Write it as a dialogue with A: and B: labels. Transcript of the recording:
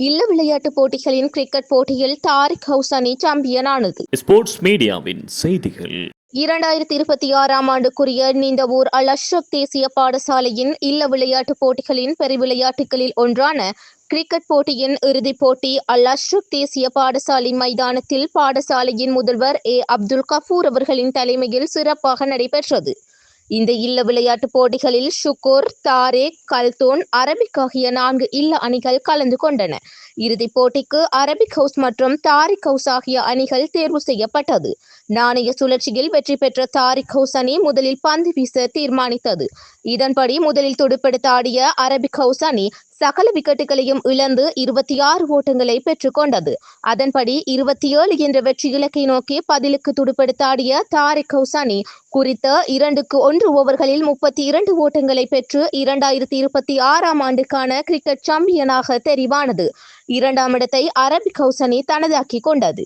A: இல்ல விளையாட்டுப் போட்டிகளின் கிரிக்கெட் போட்டியில் தாரிக் ஹவுஸ் அணி சாம்பியனானது.
B: ஸ்போர்ட்ஸ் மீடியாவின் செய்திகள்.
A: 2026ஆம் ஆண்டுக்குரிய நீந்தவூர் அல் அஷ்ரப் தேசிய பாடசாலையின் இல்ல விளையாட்டுப் போட்டிகளின் பெருவிளையாட்டுகளில் ஒன்றான கிரிக்கெட் போட்டியின் இறுதிப் போட்டி அல் அஷ்ரப் தேசிய பாடசாலை மைதானத்தில் பாடசாலையின் முதல்வர் அப்துல் கஃபூர் அவர்களின் தலைமையில் சிறப்பாக நடைபெற்றது. இந்த இல்ல விளையாட்டுப் போட்டிகளில் ஷுக்கூர், தாரேக், கல்தோன், அரபிக் ஆகிய 4 இல்ல அணிகள் கலந்து கொண்டன. இறுதிப் போட்டிக்கு அரபிக் ஹவுஸ் மற்றும் தாரிக் ஹவுஸ் ஆகிய அணிகள் தேர்வு செய்யப்பட்டது. நாணய சுழற்சியில் வெற்றி பெற்ற தாரிக் ஹவுஸ் அணி முதலில் பந்து வீச தீர்மானித்தது. இதன்படி முதலில் துடுப்பெடுத்து ஆடிய அரபிக் ஹவுஸ் அணி சகல விக்கெட்டுகளையும் இழந்து 26 ஓட்டங்களை பெற்றுக் கொண்டது. அதன்படி 27 என்ற வெற்றி இலக்கை நோக்கி பதிலுக்கு துடுப்பெடுத்தாடிய தாரிக் ஹவுஸ் அணி குறித்த 2-1 ஓவர்களில் 32 ஓட்டங்களை பெற்று 2026ஆம் ஆண்டுக்கான கிரிக்கெட் சாம்பியனாக தெரிவானது. 2ஆம் இடத்தை அரபிக் ஹவுஸ் அணி தனதாக்கிக் கொண்டது.